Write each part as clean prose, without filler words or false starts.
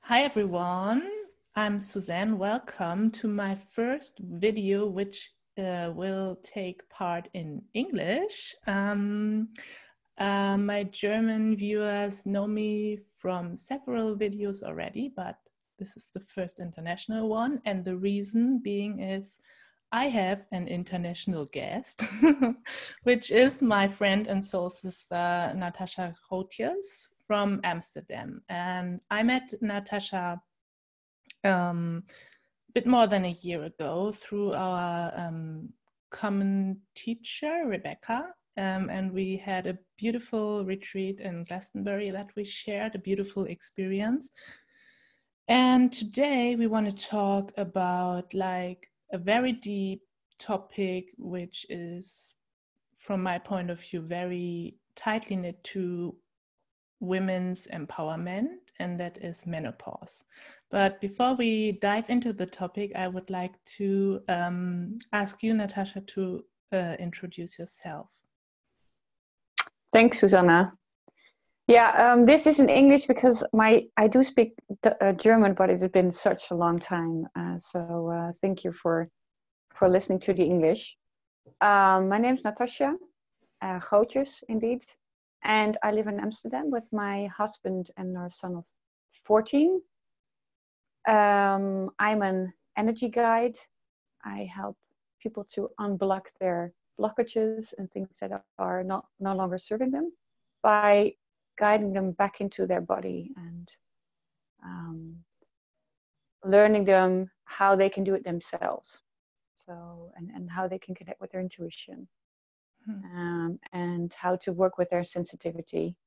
Hi everyone, I'm Suzanne. Welcome to my first video, which will take part in English. My German viewers know me from several videos already, but this is the first international one. And the reason being is I have an international guest, which is my friend and soul sister, Nathasja Gootjes from Amsterdam. And I met Nathasja a bit more than a year ago through our common teacher, Rebecca. And we had a beautiful retreat in Glastonbury that we shared, a beautiful experience. And today we want to talk about like a very deep topic, which is, from my point of view, very tightly knit to women's empowerment, and that is menopause. But before we dive into the topic, I would like to ask you, Nathasja, to introduce yourself. Thanks, Susanna. Yeah, this is in English because I do speak German, but it has been such a long time. So thank you for listening to the English. My name is Nathasja Gootjes, indeed. And I live in Amsterdam with my husband and our son of 14. I'm an energy guide. I help people to unblock their blockages and things that are no longer serving them by guiding them back into their body and learning them how they can do it themselves. So, and how they can connect with their intuition. And how to work with their sensitivity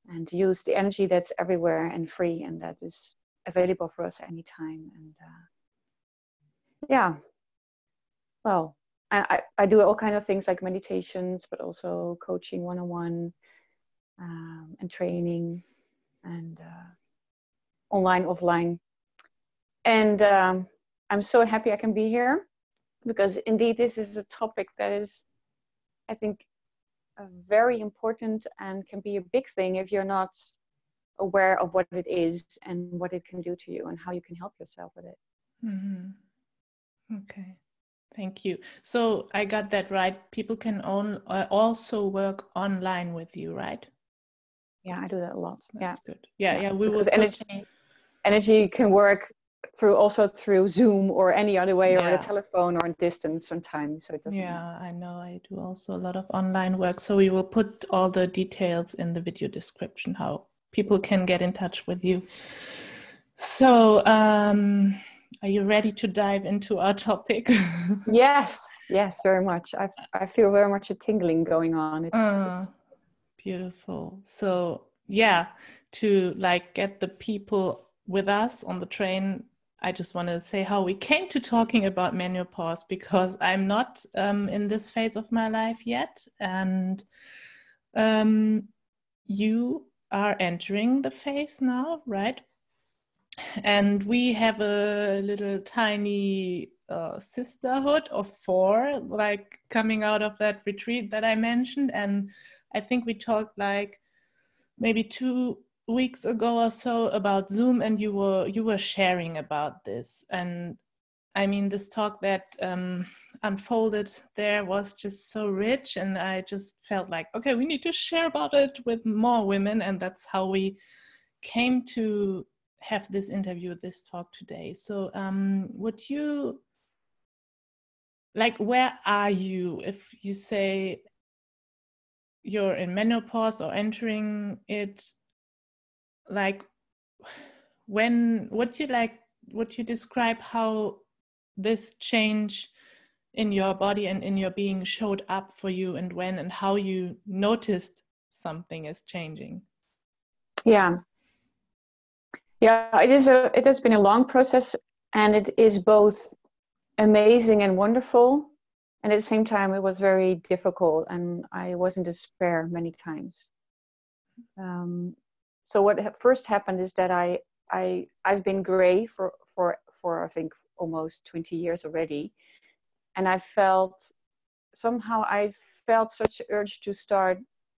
and use the energy that's everywhere and free and that is available for us at any time. And yeah, well, I do all kinds of things like meditations, but also coaching one-on-one and training and online, offline. And I'm so happy I can be here because indeed this is a topic that is, I think, very important and can be a big thing if you're not aware of what it is and what it can do to you and how you can help yourself with it. Mm-hmm. Okay, thank you. So I got that right. People can also work online with you, right? Yeah, I do that a lot. That's good. Yeah. We because will energy can work through Zoom or any other way, or a telephone or a distance sometimes. So it doesn't matter. I know. I do also a lot of online work. So we will put all the details in the video description, how people can get in touch with you. So are you ready to dive into our topic? Yes, very much. I feel very much a tingling going on. It's beautiful. So yeah, to like get the people with us on the train, I just want to say how we came to talking about menopause, because I'm not in this phase of my life yet, and you are entering the phase now, right? And we have a little tiny sisterhood of 4, like coming out of that retreat that I mentioned. And I think we talked like maybe 2 weeks ago or so about Zoom, and you were sharing about this. And I mean, this talk that unfolded there was just so rich, and I just felt like, okay, we need to share about it with more women, and that's how we came to have this interview, this talk today. So would you, like, where are you if you say you're in menopause or entering it? Like, would you describe how this change in your body and in your being showed up for you, and when and how you noticed something is changing? It has been a long process, and it is both amazing and wonderful, and at the same time it was very difficult, and I was in despair many times. So what first happened is that I've been gray for I think almost 20 years already, and I felt such an urge to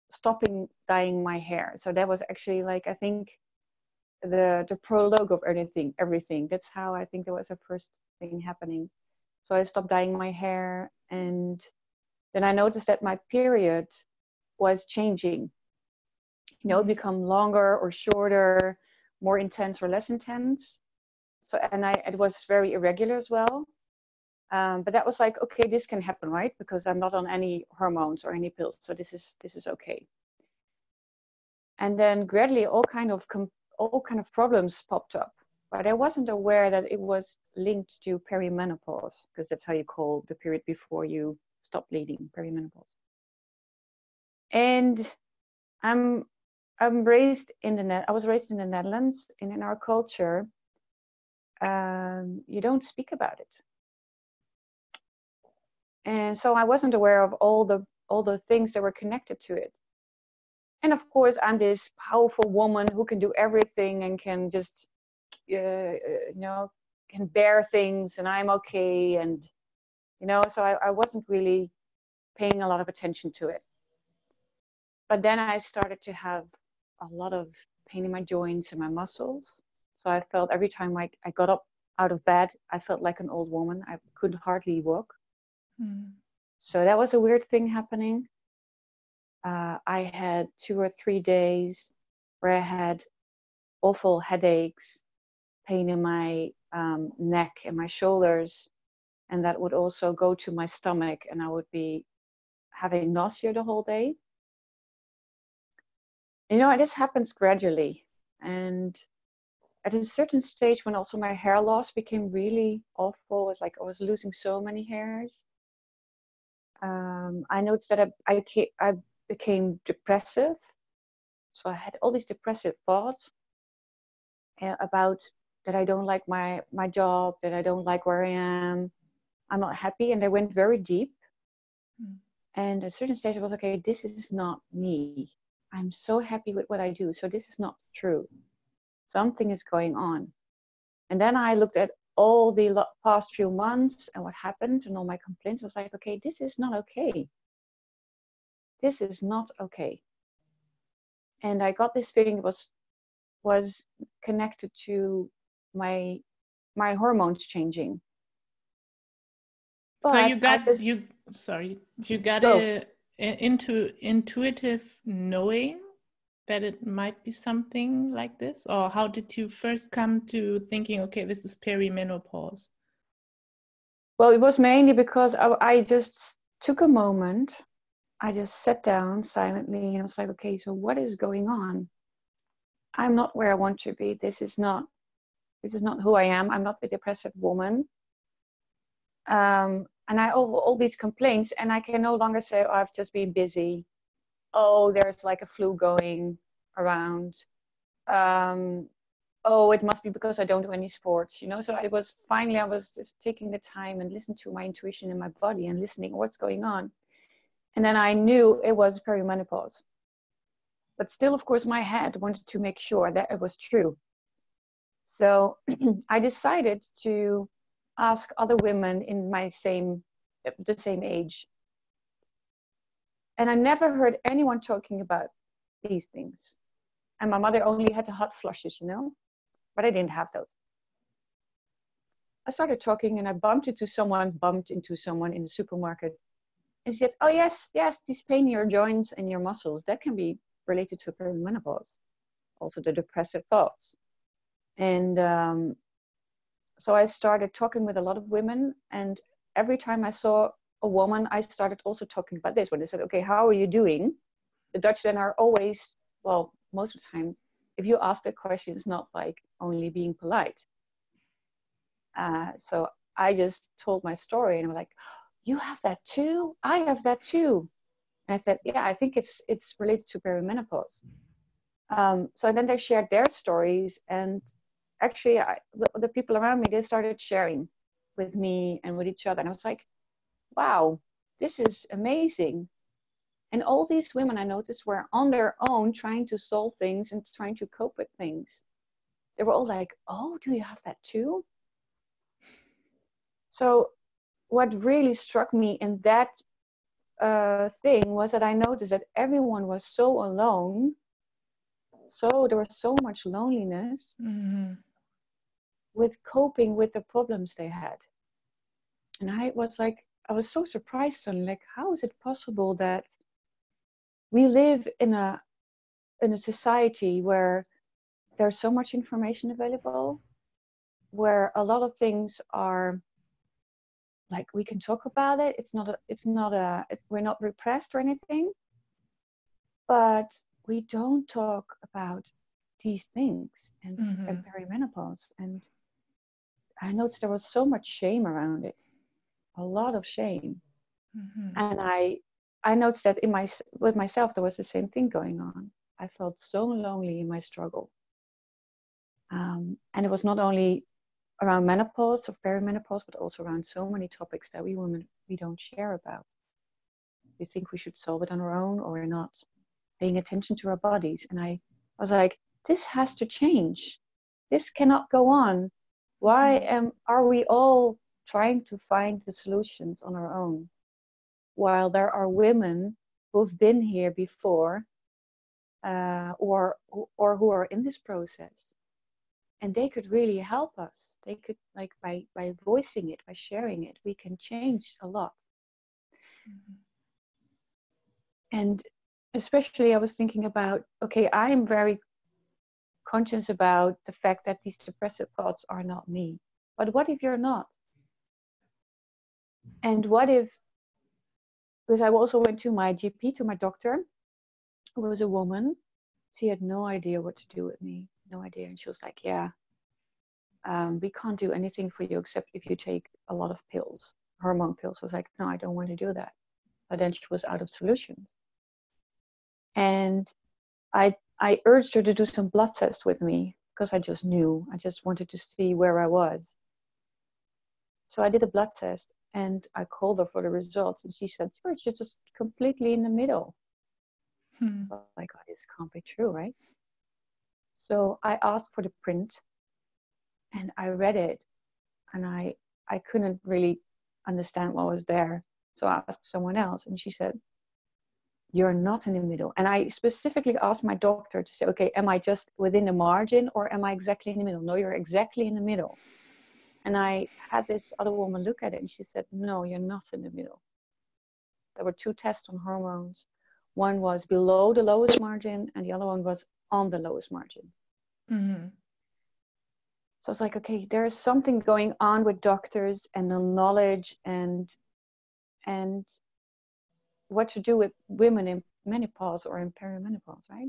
stopping dyeing my hair. So that was actually, like, I think the prologue of everything. That's how I think there was a first thing happening. So I stopped dyeing my hair, and then I noticed that my period was changing. You know, it become longer or shorter, more intense or less intense. So, and it was very irregular as well. But that was like, okay, this can happen, right? Because I'm not on any hormones or any pills, so this is okay. And then gradually, all kind of problems popped up, but I wasn't aware that it was linked to perimenopause, because that's how you call the period before you stop bleeding, perimenopause. And I was raised in the Netherlands, and in our culture, you don't speak about it. And so I wasn't aware of all the things that were connected to it. And of course, I'm this powerful woman who can do everything and can just, can bear things, and I'm okay. And, so I wasn't really paying a lot of attention to it. But then I started to have a lot of pain in my joints and my muscles. So I felt every time I got up out of bed, I felt like an old woman. I could hardly walk. So that was a weird thing happening. I had 2 or 3 days where I had awful headaches, pain in my neck and my shoulders, and that would also go to my stomach, and I would be having nausea the whole day. This happens gradually, and at a certain stage when also my hair loss became really awful, it's like I was losing so many hairs. I noticed that I became depressive. So I had all these depressive thoughts about that I don't like my job, that I don't like where I am, I'm not happy, and they went very deep. And at a certain stage I was, okay, this is not me. I'm so happy with what I do, so this is not true. Something is going on. And then I looked at all the past few months and what happened and all my complaints. I was like, okay, this is not okay. This is not okay. And I got this feeling it was connected to my hormones changing. So you got into intuitive knowing that it might be something like this? Or how did you first come to thinking, okay, this is perimenopause? Well, it was mainly because I just took a moment. I just sat down silently and I was like, okay, so what is going on? I'm not where I want to be. This is not who I am. I'm not a depressive woman. And I all these complaints, and I can no longer say, oh, I've just been busy. Oh, there's like a flu going around. Oh, it must be because I don't do any sports, So I was just taking the time and listening to my intuition in my body and listening what's going on. And then I knew it was perimenopause. But still, of course, my head wanted to make sure that it was true. So I decided to ask other women in the same age. And I never heard anyone talking about these things. And my mother only had the hot flushes, but I didn't have those. I started talking and I bumped into someone in the supermarket. And she said, oh, yes, this pain in your joints and your muscles, that can be related to perimenopause. Also the depressive thoughts. And so I started talking with a lot of women, and every time I saw a woman, I started also talking about this. When they said, okay, how are you doing? The Dutch then are always, well, most of the time, if you ask the question, it's not like only being polite. So I just told my story, and I'm like, you have that too? I have that too. And I said, yeah, I think it's related to perimenopause. So then they shared their stories, and actually the people around me, they started sharing with me and with each other. And I was like, wow, this is amazing. And all these women I noticed were on their own trying to solve things and trying to cope with things. They were all like, oh, do you have that too? So what really struck me in that thing was that I noticed that everyone was so alone. there was so much loneliness with coping with the problems they had. And I was so surprised suddenly, like, how is it possible that we live in a society where there's so much information available, where a lot of things are like, we can talk about it. We're not repressed or anything, but we don't talk about these things and perimenopause. And I noticed there was so much shame around it, a lot of shame. And I noticed that with myself, there was the same thing going on. I felt so lonely in my struggle. And it was not only around menopause or perimenopause, but also around so many topics that we women, we don't share about. We think we should solve it on our own, or we're not paying attention to our bodies. And I was like, this has to change. This cannot go on. Why are we all trying to find the solutions on our own, while there are women who've been here before, or who are in this process, and they could really help us. They could, like, by voicing it, by sharing it, we can change a lot. And especially I was thinking about, okay, I am very conscious about the fact that these depressive thoughts are not me. But what if you're not? And what if, because I also went to my GP, to my doctor, who was a woman. She had no idea what to do with me, no idea. And she was like, yeah, we can't do anything for you except if you take a lot of pills, hormone pills. I was like, no, I don't want to do that. But then she was out of solutions. And I urged her to do some blood tests with me, because I just knew. I just wanted to see where I was. So I did a blood test, and I called her for the results, and she said, you're just completely in the middle. So I was like, oh, this can't be true, right? So I asked for the print, and I read it, and I couldn't really understand what was there. So I asked someone else, and she said, you're not in the middle. And I specifically asked my doctor to say, okay, am I just within the margin, or am I exactly in the middle? No, you're exactly in the middle. And I had this other woman look at it, and she said, no, you're not in the middle. There were 2 tests on hormones. One was below the lowest margin, and the other one was on the lowest margin. So I was like, okay, there's something going on with doctors and the knowledge and what to do with women in menopause or in perimenopause, right?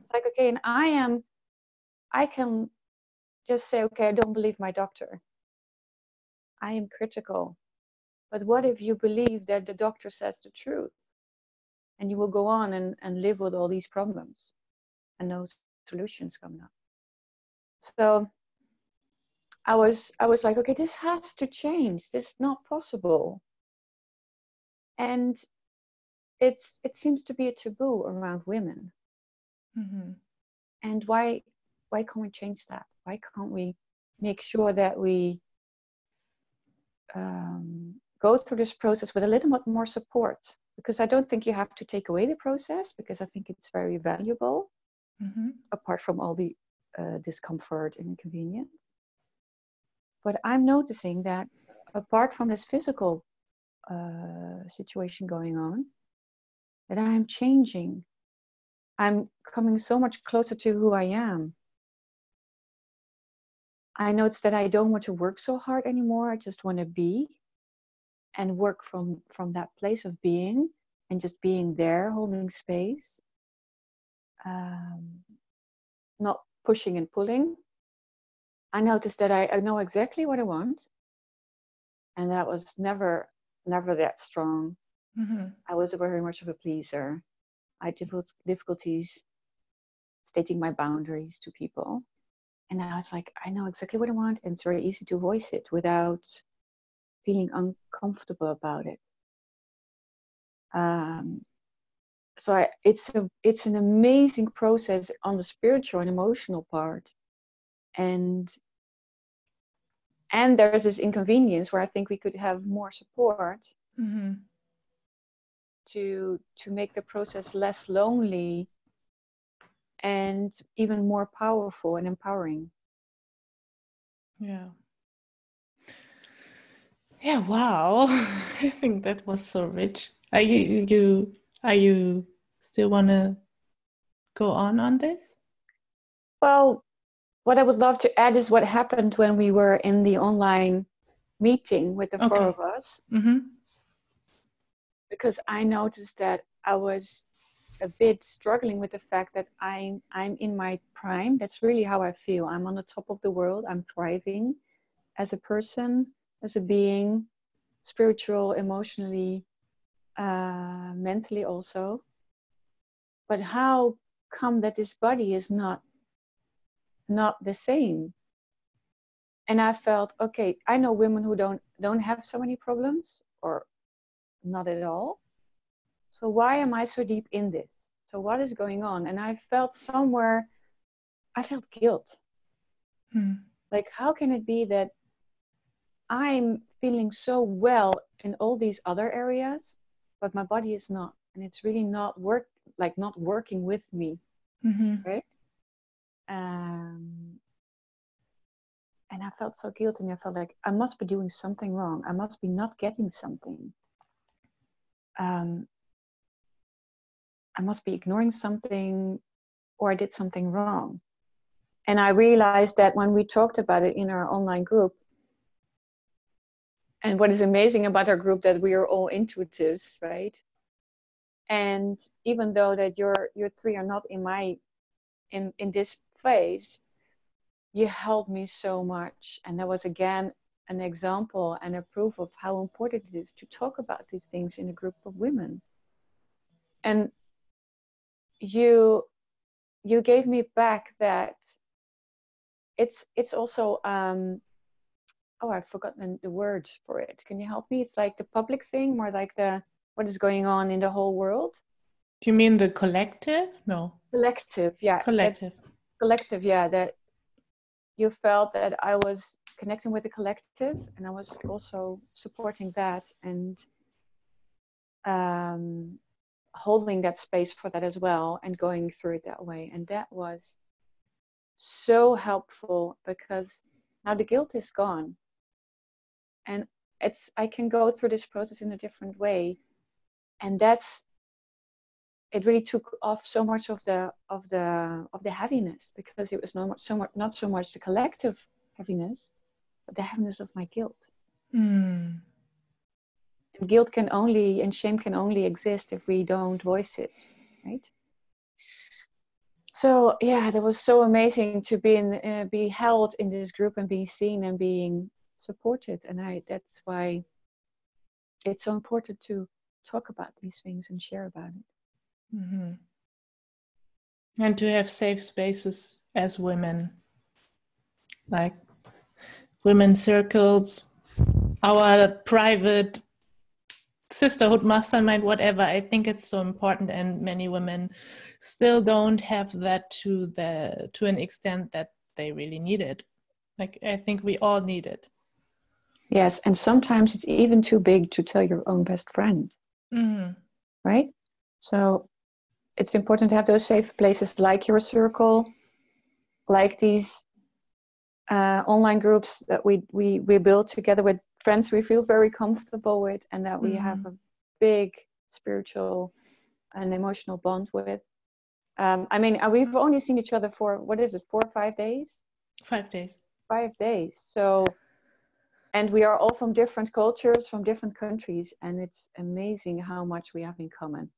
It's like, okay, and I can just say, okay, I don't believe my doctor. I am critical. But what if you believe that the doctor says the truth, and you will go on and live with all these problems and no solutions coming up? So I was like, okay, this has to change. This is not possible. And it seems to be a taboo around women. And why can't we change that? Why can't we make sure that we go through this process with a little bit more support? Because I don't think you have to take away the process, because I think it's very valuable, apart from all the discomfort and inconvenience. But I'm noticing that apart from this physical situation going on, that I'm changing. I'm coming so much closer to who I am. I noticed that I don't want to work so hard anymore. I just want to be and work from that place of being, and just being there, holding space, not pushing and pulling. I noticed that I know exactly what I want, and that was never that strong. I was very much of a pleaser. I had difficulties stating my boundaries to people. And now it's like, I know exactly what I want, and it's very easy to voice it without feeling uncomfortable about it. So it's an amazing process on the spiritual and emotional part. And there's this inconvenience where I think we could have more support to make the process less lonely, and even more powerful and empowering. Yeah. Yeah, wow. I think that was so rich. Are you still want to go on this? Well, what I would love to add is what happened when we were in the online meeting with the four of us. Mm-hmm. Because I noticed that I was a bit struggling with the fact that I'm in my prime. That's really how I feel. I'm on the top of the world. I'm thriving as a person, as a being, spiritual, emotionally, mentally also. But how come that this body is not the same? And I felt, okay, I know women who don't have so many problems or not at all. So why am I so deep in this? So what is going on? And I felt somewhere, I felt guilt. Like, how can it be that I'm feeling so well in all these other areas, but my body is not, and it's really not working with me, right? And I felt so guilty, and I felt like I must be doing something wrong. I must be not getting something. I must be ignoring something, or I did something wrong. And I realized that when we talked about it in our online group, and what is amazing about our group, that we are all intuitives, right? And even though that your three are not in this phase, you helped me so much. And that was again an example and a proof of how important it is to talk about these things in a group of women. And you gave me back that it's also oh, I've forgotten the word for it. Can you help me? It's like the public thing, more like the what is going on in the whole world. Do you mean the collective? No. Collective, yeah. Collective, yeah. That you felt that I was connecting with the collective, and I was also supporting that and holding that space for that as well, and going through it that way. And that was so helpful, because now the guilt is gone, and I can go through this process in a different way, and it really took off so much of the heaviness, because it was not so much the collective heaviness, but the heaviness of my guilt. And guilt and shame can only exist if we don't voice it, right? So yeah, that was so amazing to be held in this group and being seen and being supported. And that's why it's so important to talk about these things and share about it. And to have safe spaces as women, like women's circles, our private sisterhood, mastermind, whatever. I think it's so important, and many women still don't have that to an extent that they really need it. Like, I think we all need it. Yes, and sometimes it's even too big to tell your own best friend, right? So it's important to have those safe places, like your circle, like these online groups that we build together with friends we feel very comfortable with, and that we have a big spiritual and emotional bond with. I mean, we've only seen each other for, what is it, 4 or 5 days? 5 days. 5 days. So, and we are all from different cultures, from different countries, and it's amazing how much we have in common.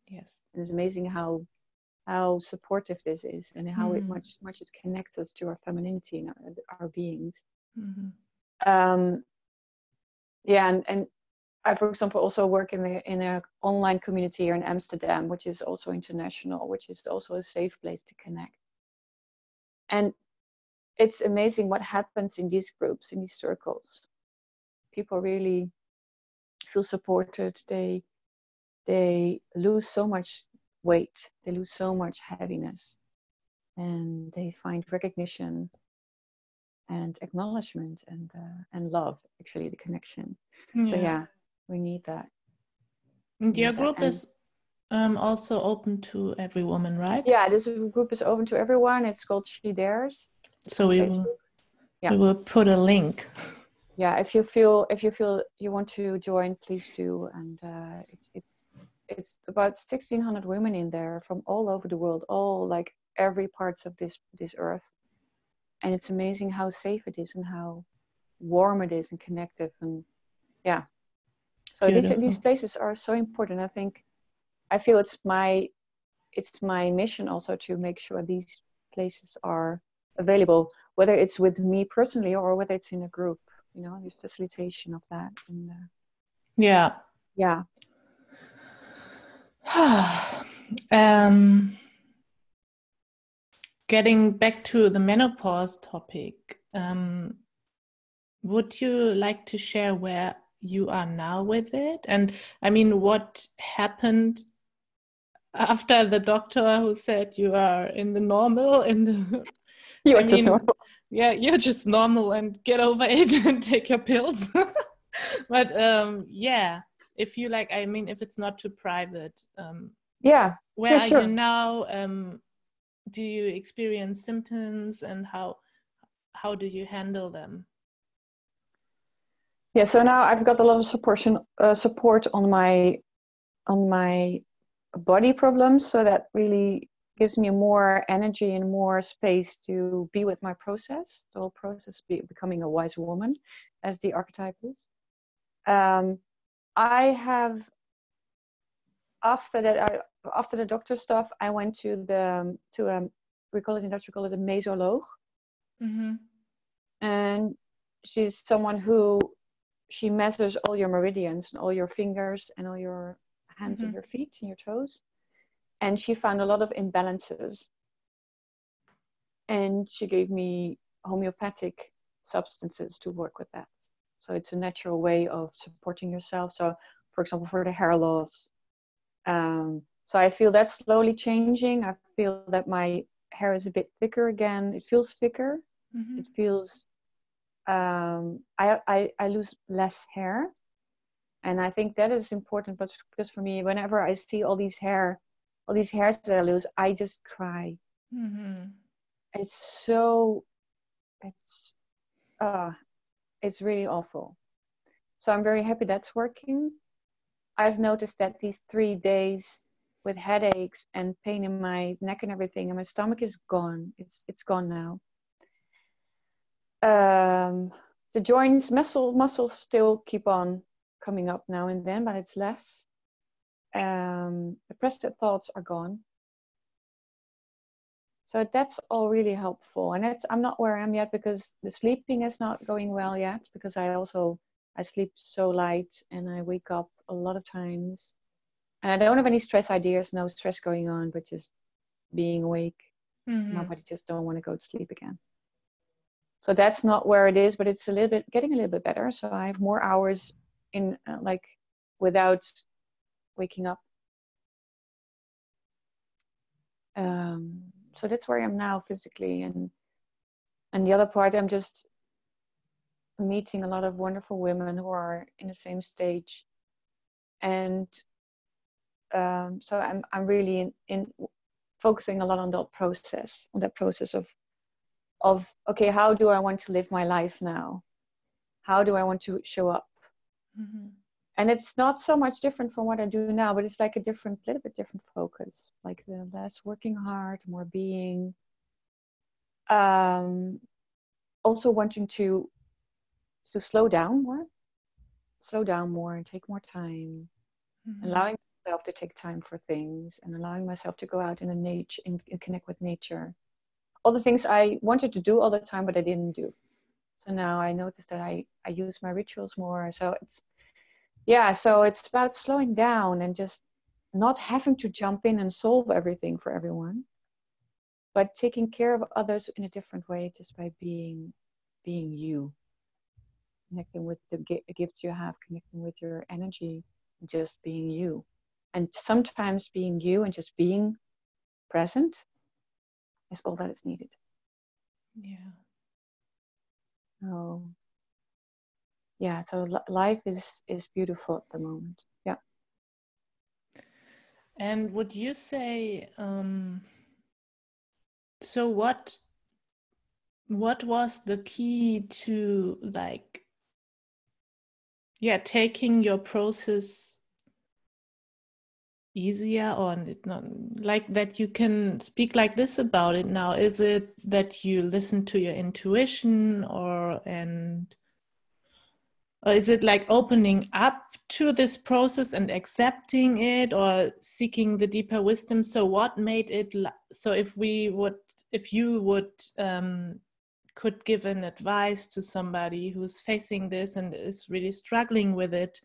Yes. And it's amazing how supportive this is, and how much it connects us to our femininity and our beings. Yeah, and I, for example, also work in a online community here in Amsterdam, which is also international, which is also a safe place to connect. And it's amazing what happens in these groups, in these circles. People really feel supported. They lose so much weight. They lose so much heaviness, and they find recognition and acknowledgement and love. Actually, the connection. Yeah. So yeah, we need that. And your group is Also open to every woman, right? Yeah, this group is open to everyone. It's called She Dares. So on Facebook. we will put a link. Yeah, if you feel you want to join, please do. And it's about 1,600 women in there from all over the world, all like every parts of this earth. And it's amazing how safe it is and how warm it is and connective. And yeah, so these places are so important. I feel it's my mission also to make sure these places are available, whether it's with me personally or whether it's in a group, you know, this facilitation of that. And yeah. Getting back to the menopause topic, would you like to share where you are now with it? And I mean, what happened after the doctor who said you are in the normal, you're just normal. Yeah, you're just normal and get over it and take your pills. But yeah, if you like, I mean, if it's not too private, where are you now? Do you experience symptoms, and how do you handle them? Yeah, so now I've got a lot of support on my body problems, so that really gives me more energy and more space to be with my process, the whole process, becoming a wise woman, as the archetype is. I have, after the doctor stuff, I went to we call it in Dutch, we call it a mesoloog. Mm-hmm. And she's someone who, she measures all your meridians and all your fingers and all your hands and your feet and your toes. And she found a lot of imbalances. And she gave me homeopathic substances to work with that. So it's a natural way of supporting yourself. So, for example, for the hair loss. So I feel that's slowly changing. I feel that my hair is a bit thicker again. It feels thicker. Mm-hmm. It feels, I lose less hair. And I think that is important, but because for me, whenever I see all these hairs that I lose, I just cry. Mm-hmm. It's really awful. So I'm very happy that's working. I've noticed that these 3 days with headaches and pain in my neck and everything, and my stomach is gone. It's gone now. The joints, muscles still keep on coming up now and then, but it's less. Depressed thoughts are gone. So that's all really helpful. And I'm not where I am yet because the sleeping is not going well yet, because I sleep so light and I wake up a lot of times. And I don't have any stress ideas, no stress going on, but just being awake. Mm-hmm. My body just don't want to go to sleep again. So that's not where it is, but it's getting a little bit better. So I have more hours in without waking up. So that's where I am now physically, and the other part, I'm just meeting a lot of wonderful women who are in the same stage, and so I'm really in focusing a lot on that process of okay, how do I want to live my life now? How do I want to show up? Mm-hmm. And it's not so much different from what I do now, but it's like a little bit different focus, like less working hard, more being. Also wanting to slow down more and take more time, mm-hmm. allowing myself to take time for things, and allowing myself to go out in the nature and connect with nature. All the things I wanted to do all the time, but I didn't do. So now I notice that I use my rituals more. So it's about slowing down and just not having to jump in and solve everything for everyone, but taking care of others in a different way, just by being you, connecting with the gifts you have, connecting with your energy, just being you. And sometimes being you and just being present is all that is needed. Yeah. Oh, yeah. So life is beautiful at the moment. Yeah. And would you say, so what was the key to like, yeah, taking your process easier, or not like that you can speak like this about it now? Is it that you listen to your intuition, or is it like opening up to this process and accepting it, or seeking the deeper wisdom? So what made it so if you would could give an advice to somebody who's facing this and is really struggling with it,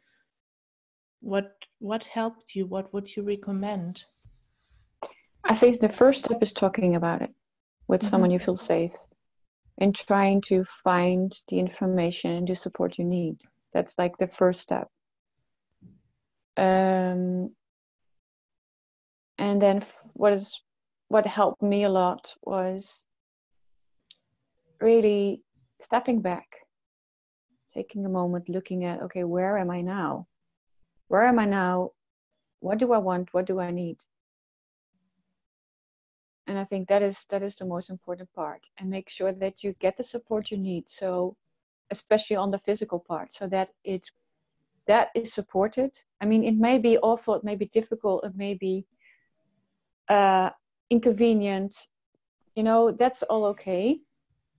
what helped you? What would you recommend? I think the first step is talking about it with someone you feel safe, and trying to find the information and the support you need. That's like the first step. And then what helped me a lot was really stepping back, taking a moment, looking at, okay, where am I now? Where am I now? What do I want? What do I need? And I think that is the most important part. And make sure that you get the support you need. So especially on the physical part, so that that is supported. I mean, it may be awful, it may be difficult, it may be inconvenient, that's all okay.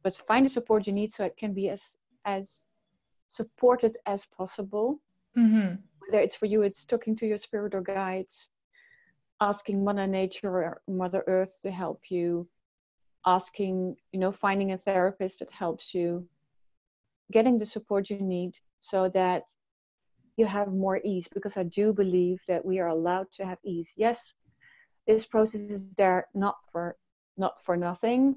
But find the support you need so it can be as supported as possible. Whether it's for you, it's talking to your spirit or guides, asking Mother Nature or Mother Earth to help you, asking, finding a therapist that helps you, getting the support you need so that you have more ease. Because I do believe that we are allowed to have ease. Yes, this process is there not for nothing,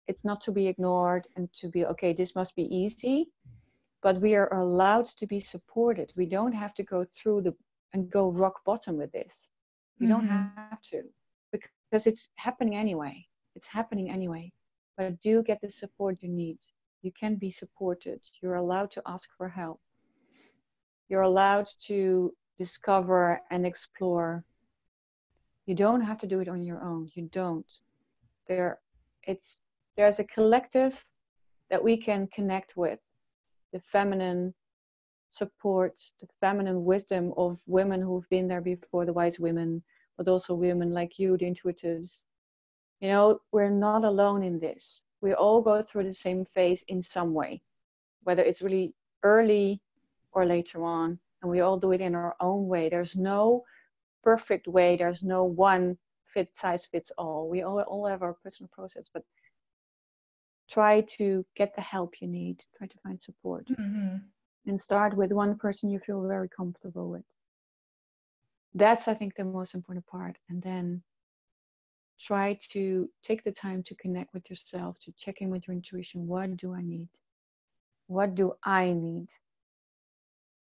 it's not to be ignored and to be, okay, this must be easy, but we are allowed to be supported. We don't have to go through and go rock bottom with this. We don't have to, because it's happening anyway. It's happening anyway. But do get the support you need. You can be supported. You're allowed to ask for help. You're allowed to discover and explore. You don't have to do it on your own. You don't. There's a collective that we can connect with. The feminine support, the feminine wisdom of women who've been there before, the wise women, but also women like you, the intuitives. We're not alone in this. We all go through the same phase in some way, whether it's really early or later on, and we all do it in our own way. There's no perfect way. There's no one size fits all. We all have our personal process, but try to get the help you need. Try to find support. And start with one person you feel very comfortable with. That's, I think, the most important part. And then try to take the time to connect with yourself, to check in with your intuition. What do I need? What do I need?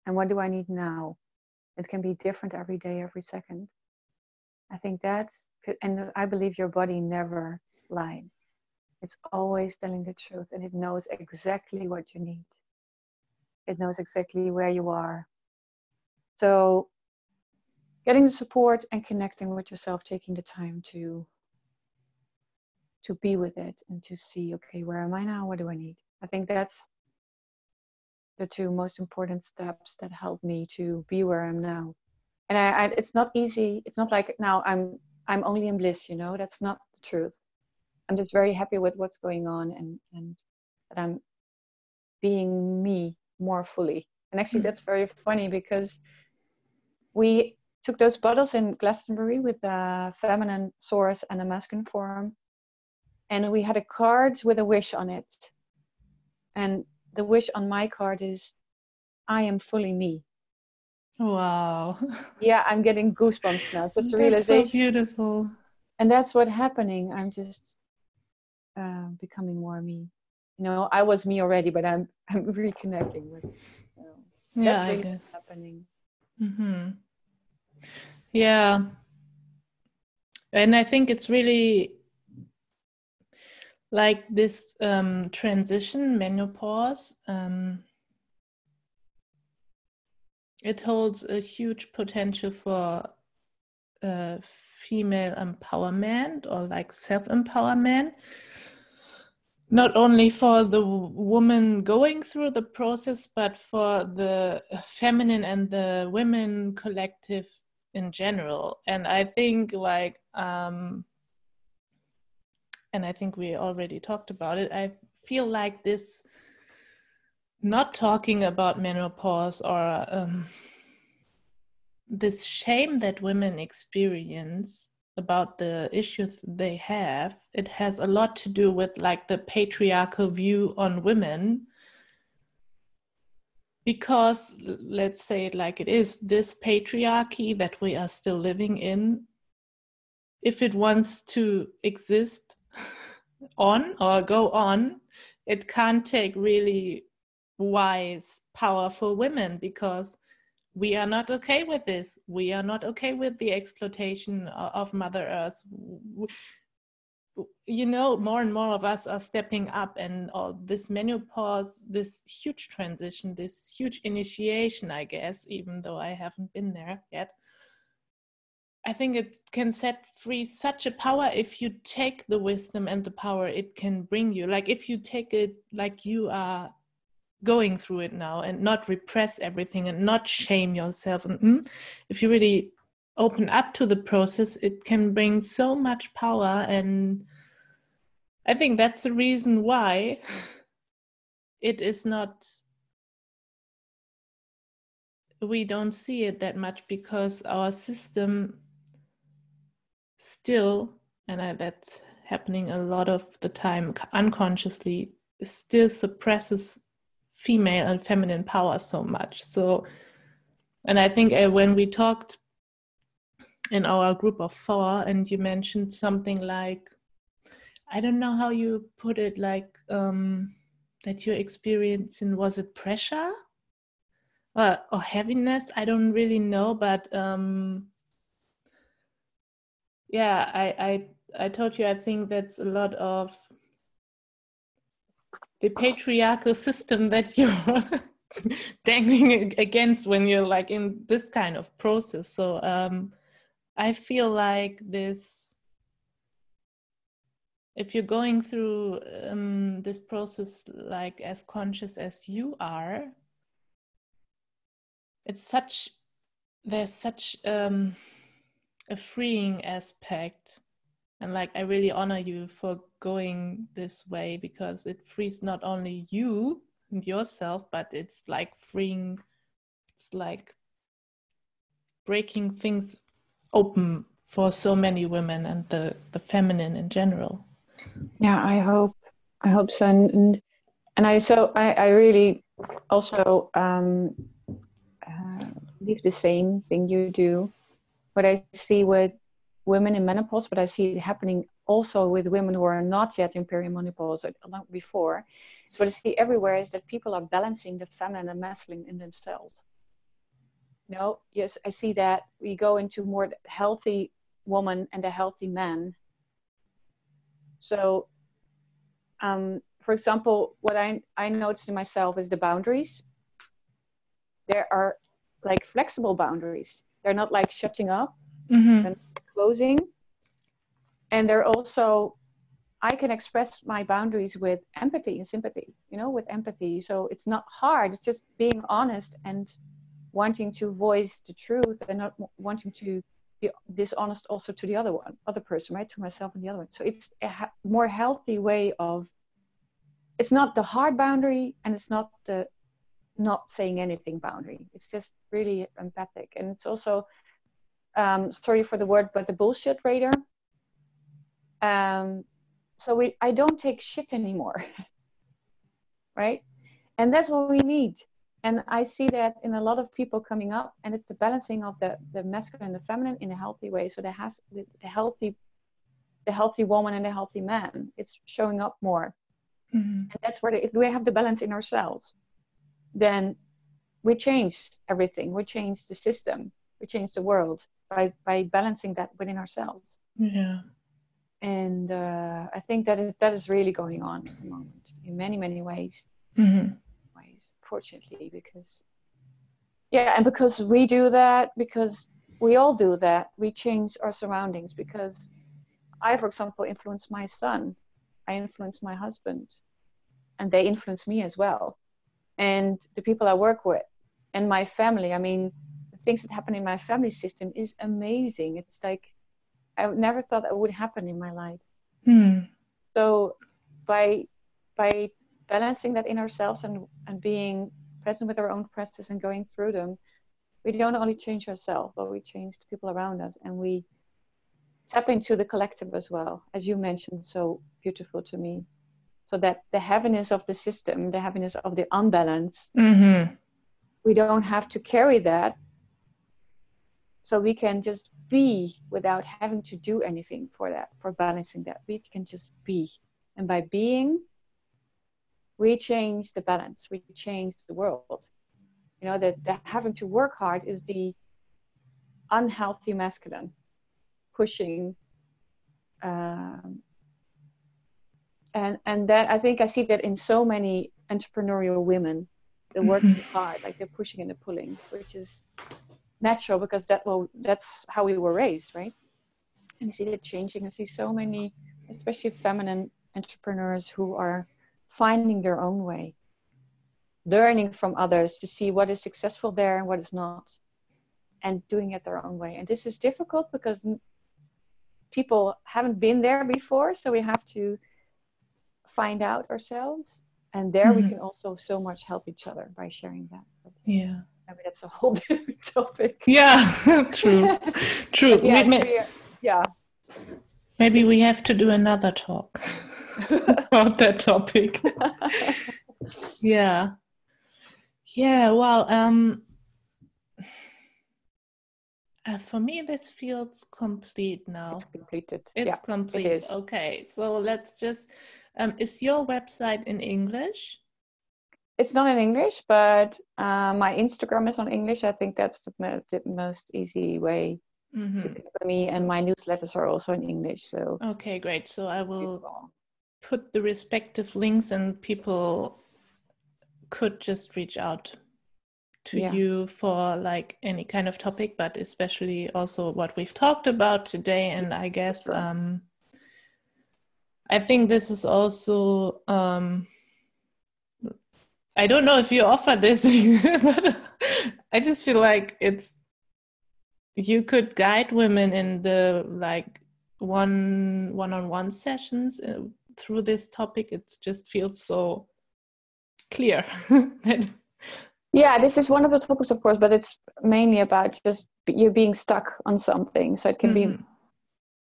And what do I need now? It can be different every day, every second. I think and I believe your body never lies. It's always telling the truth, and it knows exactly what you need. It knows exactly where you are. So getting the support and connecting with yourself, taking the time to be with it and to see, okay, where am I now? What do I need? I think that's the two most important steps that help me to be where I'm now. And it's not easy. It's not like now I'm only in bliss, that's not the truth. I'm just very happy with what's going on, and that I'm being me more fully. And actually that's very funny, because we took those bottles in Glastonbury with the feminine source and a masculine form, and we had a card with a wish on it. And the wish on my card is, I am fully me. Wow. Yeah, I'm getting goosebumps now. It's just a That's realization. so beautiful. And that's what's happening. I'm just becoming more me. I was me already, but I'm reconnecting with it. So that's really what's happening. Yeah. And I think it's really like this transition, menopause. it holds a huge potential for female empowerment or like self-empowerment, not only for the woman going through the process, but for the feminine and the women collective in general. And I think and I think we already talked about it, I feel like this not talking about menopause or this shame that women experience about the issues they have, it has a lot to do with like the patriarchal view on women. Because let's say it like it is, this patriarchy that we are still living in, if it wants to exist on or go on, it can't take really wise, powerful women, because we are not okay with this. We are not okay with the exploitation of Mother Earth. You know, more and more of us are stepping up, and all this menopause, this huge transition, this huge initiation, I guess, even though I haven't been there yet, I think it can set free such a power if you take the wisdom and the power it can bring you. Like if you take it like you are going through it now, and not repress everything and not shame yourself. And if you really open up to the process, it can bring so much power. And I think that's the reason why it is not, we don't see it that much, because our system still, and that's happening a lot of the time unconsciously, still suppresses female and feminine power so much. So, and I think when we talked in our group of 4, and you mentioned something like, I don't know how you put it, like that you're experiencing, was it pressure or heaviness? I don't really know, but yeah, I told you, I think that's a lot of the patriarchal system that you're dangling against when you're like in this kind of process. So I feel like this, if you're going through this process like as conscious as you are, there's such a freeing aspect. And like, I really honor you for going this way, because it frees not only you and yourself, but it's like freeing, it's like breaking things open for so many women and the feminine in general. Yeah, I hope so. And I really also believe the same thing you do. What I see with women in menopause, but I see it happening also with women who are not yet in perimenopause or long before. So what I see everywhere is that people are balancing the feminine and masculine in themselves. Yes, I see that we go into more healthy woman and a healthy man. So, for example, what I noticed in myself is the boundaries. There are like flexible boundaries. They're not like shutting up and closing. And they're also, I can express my boundaries with empathy and sympathy, with empathy. So it's not hard. It's just being honest and wanting to voice the truth, and not wanting to be dishonest also to the other person, right? To myself and the other one. So it's a more healthy way of, it's not the hard boundary, and it's not the not saying anything boundary. It's just really empathic. And it's also, sorry for the word, but the bullshit radar. So I don't take shit anymore, right? And that's what we need. And I see that in a lot of people coming up, and it's the balancing of the masculine and the feminine in a healthy way. So there has the healthy woman and the healthy man. It's showing up more. And that's where if we have the balance in ourselves, then we change everything. We change the system. We change the world by balancing that within ourselves. Yeah. And I think that is really going on at the moment in many, many ways. Fortunately, because Yeah, and because we do that, because we all do that, we change our surroundings. Because I, for example, influence my son, I influence my husband, and they influence me as well. And the people I work with and my family, I mean, the things that happen in my family system is amazing. It's like I never thought that would happen in my life. So by balancing that in ourselves and being present with our own practice and going through them, we don't only change ourselves, but we change the people around us, and we tap into the collective as well, as you mentioned so beautiful to me. So that the heaviness of the system, the heaviness of the unbalance, we don't have to carry that. So we can just be without having to do anything for that, for balancing that. We can just be. And by being, we change the balance, we change the world. You know, that having to work hard is the unhealthy masculine pushing. And that I think I see that in so many entrepreneurial women. They're working hard, like they're pushing and they're pulling, which is natural because that's how we were raised, right? And you see that changing. I see so many, especially feminine entrepreneurs who are finding their own way, learning from others to see what is successful there and what is not, and doing it their own way. And this is difficult because people haven't been there before, so we have to find out ourselves, and there we can also so much help each other by sharing that. But yeah, I mean, that's a whole different topic. yeah. True. Yes, yeah, Maybe we have to do another talk about that topic. Yeah. Well, for me, this feels complete now. It's completed. It's complete. It is. Okay, so let's just. Is your website in English? It's not in English, but my Instagram is on English. I think that's the most easy way to connect with me, and my newsletters are also in English. So okay, great. So I will put the respective links, and people could just reach out to you for like any kind of topic, but especially also what we've talked about today. And I guess I think this is also I don't know if you offer this, but I just feel like you could guide women in the like one-on-one sessions through this topic. It just feels so clear. Yeah, this is one of the topics, of course, but it's mainly about just you being stuck on something. So it can be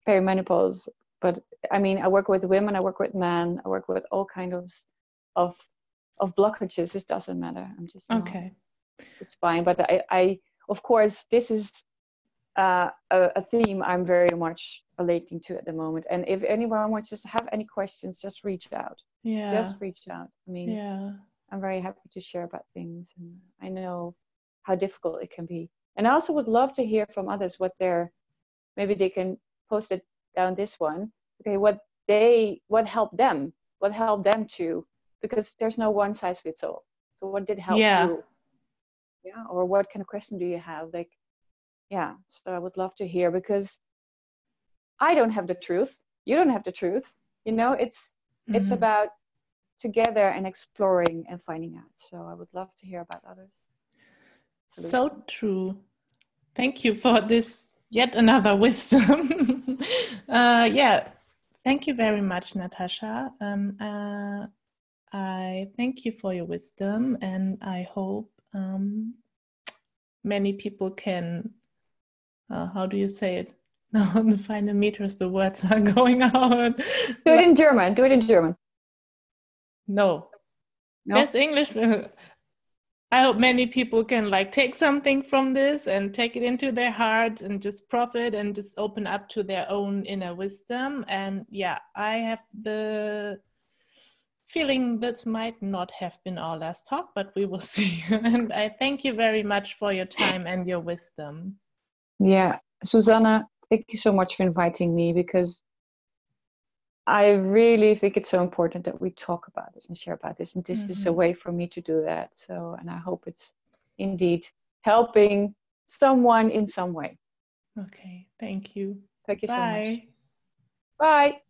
perimenopause, but I mean, I work with women, I work with men, I work with all kinds of blockages. This doesn't matter. I'm just okay. It's fine. But I of course, this is a theme I'm very much relating to at the moment. And if anyone wants to have any questions, just reach out. Yeah. Just reach out. I mean, I'm very happy to share about things, and I know how difficult it can be. And I also would love to hear from others maybe they can post it down this one. Okay, what helped them too, because there's no one size fits all. So what did help you? Yeah, or what kind of question do you have? Like, yeah, so I would love to hear, because I don't have the truth. You don't have the truth. You know, it's about together and exploring and finding out. So I would love to hear about others. So true. Thank you for this yet another wisdom. Thank you very much, Nathasja. I thank you for your wisdom, and I hope many people can, how do you say it? No, on the final meters, the words are going out. Do it in German. No. Best English. I hope many people can like take something from this and take it into their heart and just profit and just open up to their own inner wisdom. And I have the feeling that might not have been our last talk, but we will see. And I thank you very much for your time and your wisdom. Yeah, Susanna, thank you so much for inviting me, because I really think it's so important that we talk about this and share about this. And this is a way for me to do that. So, and I hope it's indeed helping someone in some way. Okay, thank you. Thank you so much. Bye. Bye.